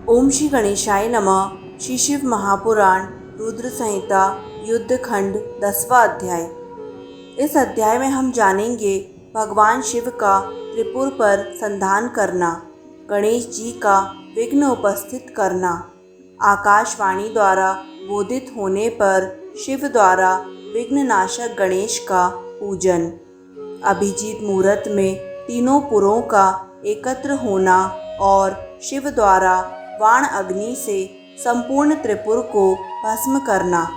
ओम श्री गणेशाय नमः। श्री शिव महापुराण रुद्र संहिता युद्धखंड 10वां अध्याय। इस अध्याय में हम जानेंगे भगवान शिव का त्रिपुर पर संधान करना, गणेश जी का विघ्न उपस्थित करना, आकाशवाणी द्वारा बोधित होने पर शिव द्वारा विघ्ननाशक गणेश का पूजन, अभिजीत मुहूर्त में तीनों पुरों का एकत्र होना और शिव द्वारा वाण अग्नि से संपूर्ण त्रिपुर को भस्म करना,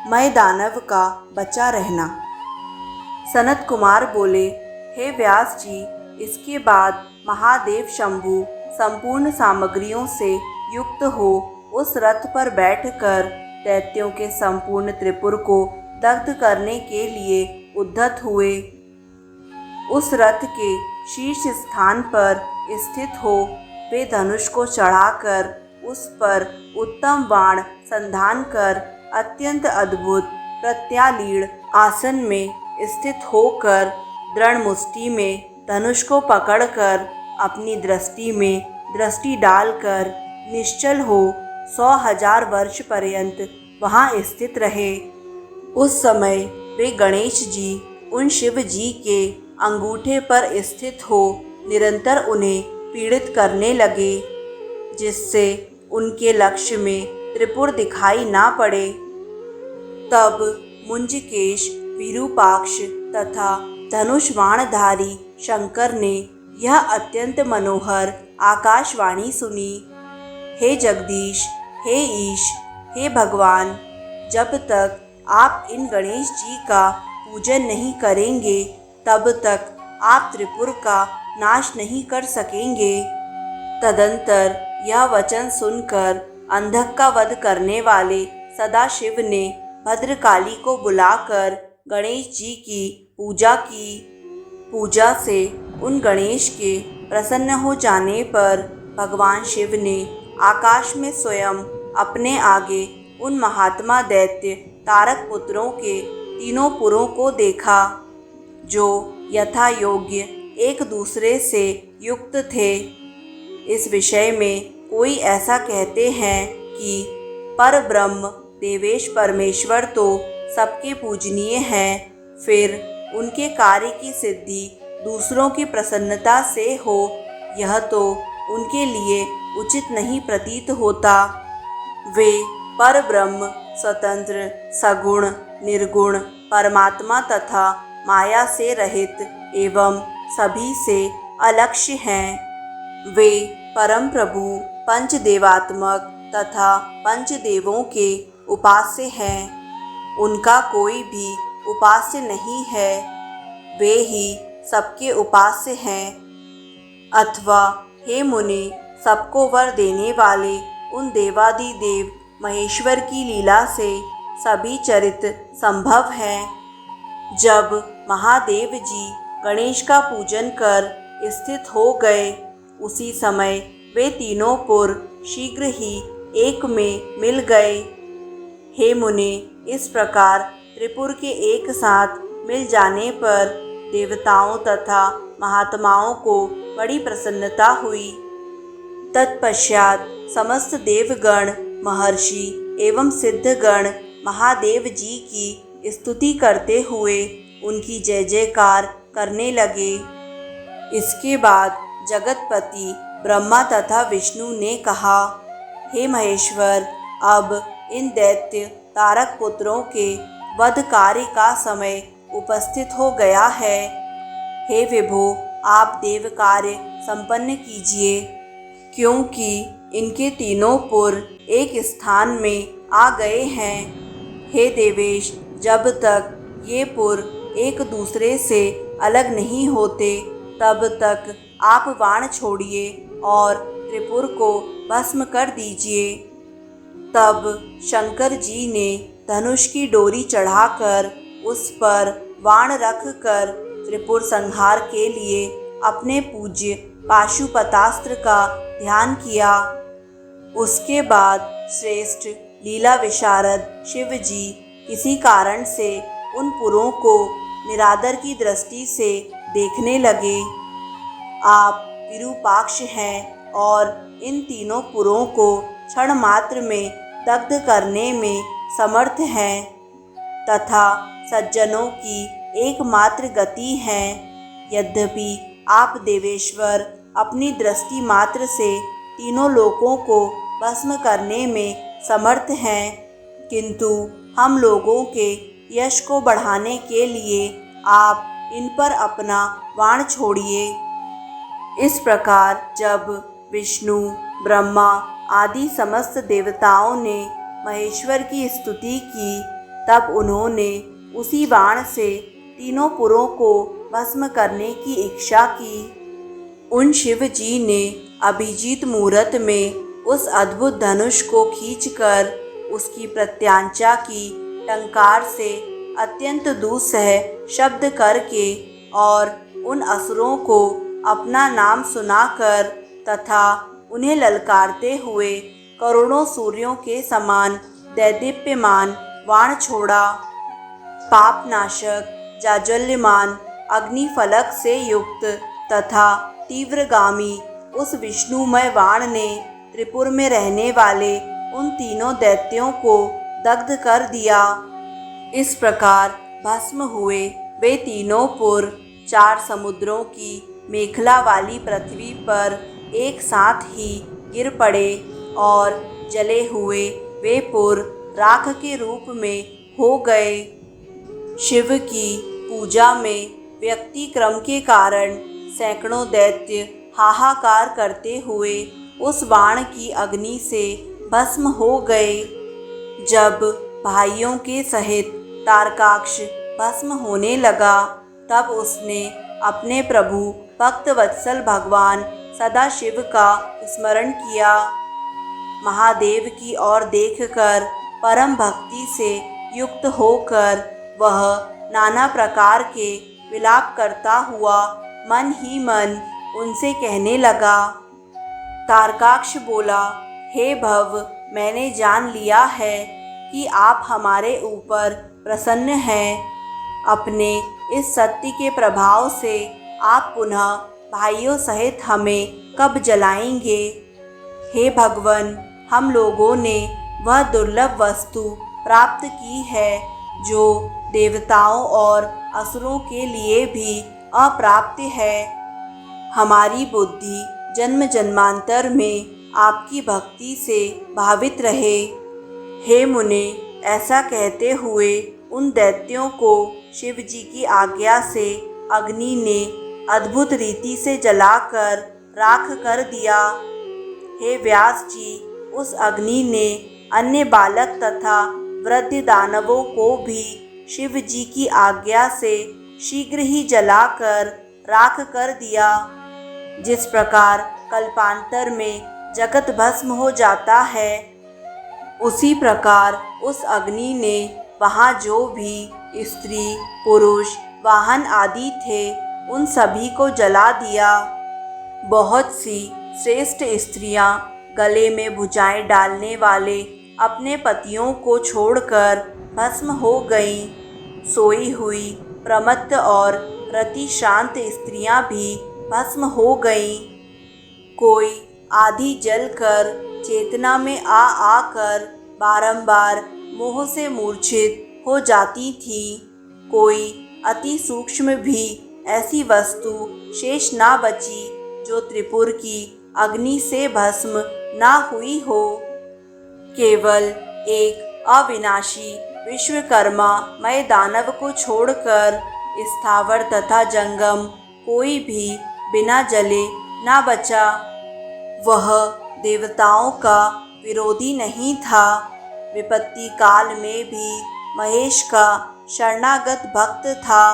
मय दानव का बचा रहना। सनत कुमार बोले, हे व्यास जी, इसके बाद महादेव शंभु संपूर्ण सामग्रियों से युक्त हो उस रथ पर बैठकर दैत्यों के संपूर्ण त्रिपुर को दग्ध करने के लिए उद्यत हुए। उस रथ के शीर्ष स्थान पर स्थित हो वे धनुष को चढ़ाकर उस पर उत्तम बाण संधान कर अत्यंत अद्भुत प्रत्यालीड़ आसन में स्थित होकर दृढ़ मुष्टि में धनुष को पकड़कर अपनी दृष्टि में दृष्टि डालकर निश्चल हो 100,000 वर्ष पर्यंत वहाँ स्थित रहे। उस समय वे गणेश जी उन शिव जी के अंगूठे पर स्थित हो निरंतर उन्हें पीड़ित करने लगे, जिससे उनके लक्ष्य में त्रिपुर दिखाई ना पड़े। तब मुंजकेश, विरूपाक्ष तथा धनुष-बाणधारी शंकर ने यह अत्यंत मनोहर आकाशवाणी सुनी। हे जगदीश, हे ईश, हे भगवान, जब तक आप इन गणेश जी का पूजन नहीं करेंगे तब तक आप त्रिपुर का नाश नहीं कर सकेंगे। तदंतर यह वचन सुनकर अंधक का वध करने वाले सदाशिव ने भद्रकाली को बुलाकर गणेश जी की पूजा की। पूजा से उन गणेश के प्रसन्न हो जाने पर भगवान शिव ने आकाश में स्वयं अपने आगे उन महात्मा दैत्य तारक पुत्रों के तीनों पुरों को देखा, जो यथा योग्य एक दूसरे से युक्त थे। इस विषय में कोई ऐसा कहते हैं कि पर ब्रह्म देवेश परमेश्वर तो सबके पूजनीय हैं, फिर उनके कार्य की सिद्धि दूसरों की प्रसन्नता से हो, यह तो उनके लिए उचित नहीं प्रतीत होता। वे पर ब्रह्म स्वतंत्र, सगुण, निर्गुण, परमात्मा तथा माया से रहित एवं सभी से अलक्ष्य हैं। वे परम प्रभु पंचदेवात्मक तथा पंचदेवों के उपास्य हैं। उनका कोई भी उपास्य नहीं है, वे ही सबके उपास्य हैं। अथवा हे मुनि, सबको वर देने वाले उन देवादिदेव महेश्वर की लीला से सभी चरित संभव हैं। जब महादेव जी गणेश का पूजन कर स्थित हो गए, उसी समय वे तीनों पुर शीघ्र ही एक में मिल गए। हे मुनि, इस प्रकार त्रिपुर के एक साथ मिल जाने पर देवताओं तथा महात्माओं को बड़ी प्रसन्नता हुई। तत्पश्चात समस्त देवगण, महर्षि एवं सिद्धगण महादेव जी की स्तुति करते हुए उनकी जय जयकार करने लगे। इसके बाद जगतपति ब्रह्मा तथा विष्णु ने कहा, हे महेश्वर, अब इन दैत्य तारक पुत्रों के वध कार्य का समय उपस्थित हो गया है। हे विभो, आप देव कार्य संपन्न कीजिए, क्योंकि इनके तीनों पुर एक स्थान में आ गए हैं। हे देवेश, जब तक ये पुर एक दूसरे से अलग नहीं होते तब तक आप बाण छोड़िए और त्रिपुर को भस्म कर दीजिए। तब शंकर जी ने धनुष की डोरी चढ़ाकर उस पर बाण रख कर त्रिपुर संहार के लिए अपने पूज्य पाशुपतास्त्र का ध्यान किया। उसके बाद श्रेष्ठ लीला विशारद शिव जी किसी कारण से उन पुरों को निरादर की दृष्टि से देखने लगे। आप विरूपाक्ष हैं, और इन तीनों पुरों को क्षण मात्र में दग्ध करने में समर्थ हैं तथा सज्जनों की एकमात्र गति है। यद्यपि आप देवेश्वर अपनी दृष्टि मात्र से तीनों लोकों को भस्म करने में समर्थ हैं, किंतु हम लोगों के यश को बढ़ाने के लिए आप इन पर अपना बाण छोड़िए। इस प्रकार जब विष्णु, ब्रह्मा आदि समस्त देवताओं ने महेश्वर की स्तुति की, तब उन्होंने उसी बाण से तीनों पुरों को भस्म करने की इच्छा की। उन शिव जी ने अभिजीत मुहूर्त में उस अद्भुत धनुष को खींचकर उसकी प्रत्यांचा की टंकार से अत्यंत दुस्सह शब्द करके और उन असुरों को अपना नाम सुनाकर तथा उन्हें ललकारते हुए करोड़ों सूर्यों के समान दैदीप्यमान बाण छोड़ा। पापनाशक जाज्वल्यमान अग्निफलक से युक्त तथा तीव्रगामी उस विष्णुमय बाण ने त्रिपुर में रहने वाले उन तीनों दैत्यों को दग्ध कर दिया। इस प्रकार भस्म हुए वे तीनों पुर 4 समुद्रों की मेखला वाली पृथ्वी पर एक साथ ही गिर पड़े और जले हुए वे पुर राख के रूप में हो गए। शिव की पूजा में व्यक्ति क्रम के कारण सैकड़ों दैत्य हाहाकार करते हुए उस बाण की अग्नि से भस्म हो गए। जब भाइयों के सहित तारकाक्ष भस्म होने लगा, तब उसने अपने प्रभु भक्तवत्सल भगवान सदाशिव का स्मरण किया। महादेव की ओर देखकर परम भक्ति से युक्त होकर वह नाना प्रकार के विलाप करता हुआ मन ही मन उनसे कहने लगा। तारकाक्ष बोला, हे भव, मैंने जान लिया है कि आप हमारे ऊपर प्रसन्न हैं। अपने इस सत्य के प्रभाव से आप पुनः भाइयों सहित हमें कब जलाएंगे? हे भगवन, हम लोगों ने वह दुर्लभ वस्तु प्राप्त की है जो देवताओं और असुरों के लिए भी अप्राप्त है। हमारी बुद्धि जन्म जन्मांतर में आपकी भक्ति से भावित रहे। हे मुने, ऐसा कहते हुए उन दैत्यों को शिव जी की आज्ञा से अग्नि ने अद्भुत रीति से जलाकर राख कर दिया। हे व्यास जी, उस अग्नि ने अन्य बालक तथा वृद्ध दानवों को भी शिव जी की आज्ञा से शीघ्र ही जलाकर राख कर दिया। जिस प्रकार कल्पांतर में जगत भस्म हो जाता है, उसी प्रकार उस अग्नि ने वहाँ जो भी स्त्री, पुरुष, वाहन आदि थे, उन सभी को जला दिया। बहुत सी श्रेष्ठ स्त्रियां गले में भुजाएं डालने वाले अपने पतियों को छोड़कर भस्म हो गईं। सोई हुई प्रमत्त और रति शांत स्त्रियां भी भस्म हो गईं। कोई आधी जलकर चेतना में आकर बारंबार मोह से मूर्छित हो जाती थी। कोई अति सूक्ष्म भी ऐसी वस्तु शेष ना बची जो त्रिपुर की अग्नि से भस्म ना हुई हो। केवल एक अविनाशी विश्वकर्मा मय दानव को छोड़कर स्थावर तथा जंगम कोई भी बिना जले ना बचा। वह देवताओं का विरोधी नहीं था। विपत्ति काल में भी महेश का शरणागत भक्त था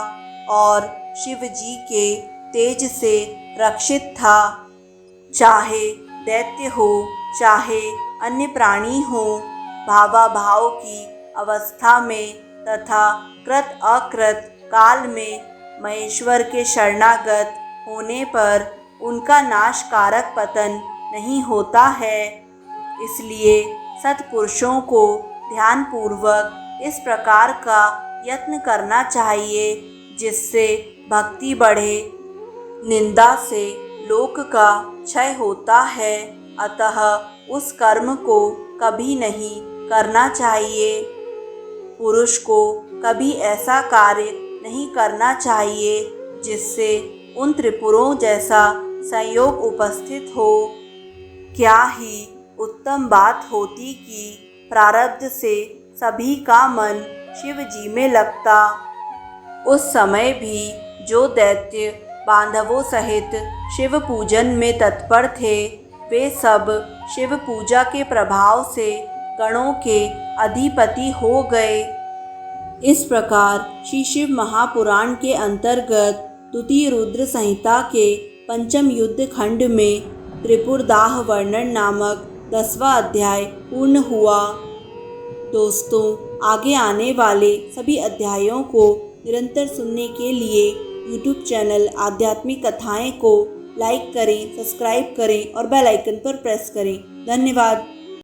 और शिव जी के तेज से रक्षित था। चाहे दैत्य हो, चाहे अन्य प्राणी हो, भावाभाव की अवस्था में तथा कृत अकृत काल में महेश्वर के शरणागत होने पर उनका नाशकारक पतन नहीं होता है। इसलिए सत्पुरुषों को ध्यानपूर्वक इस प्रकार का यत्न करना चाहिए जिससे भक्ति बढ़े, निंदा से लोक का क्षय होता है, अतः उस कर्म को कभी नहीं करना चाहिए। पुरुष को कभी ऐसा कार्य नहीं करना चाहिए जिससे उन त्रिपुरों जैसा संयोग उपस्थित हो। क्या ही उत्तम बात होती कि प्रारब्ध से सभी का मन शिव जी में लगता। उस समय भी जो दैत्य बांधवों सहित शिव पूजन में तत्पर थे, वे सब शिव पूजा के प्रभाव से गणों के अधिपति हो गए। इस प्रकार श्री शिव महापुराण के अंतर्गत द्वितीय रुद्र संहिता के पंचम युद्ध खंड में त्रिपुरदाह वर्णन नामक 10वां अध्याय पूर्ण हुआ। दोस्तों, आगे आने वाले सभी अध्यायों को निरंतर सुनने के लिए यूट्यूब चैनल आध्यात्मिक कथाएं को लाइक करें, सब्सक्राइब करें और बेल आइकन पर प्रेस करें। धन्यवाद।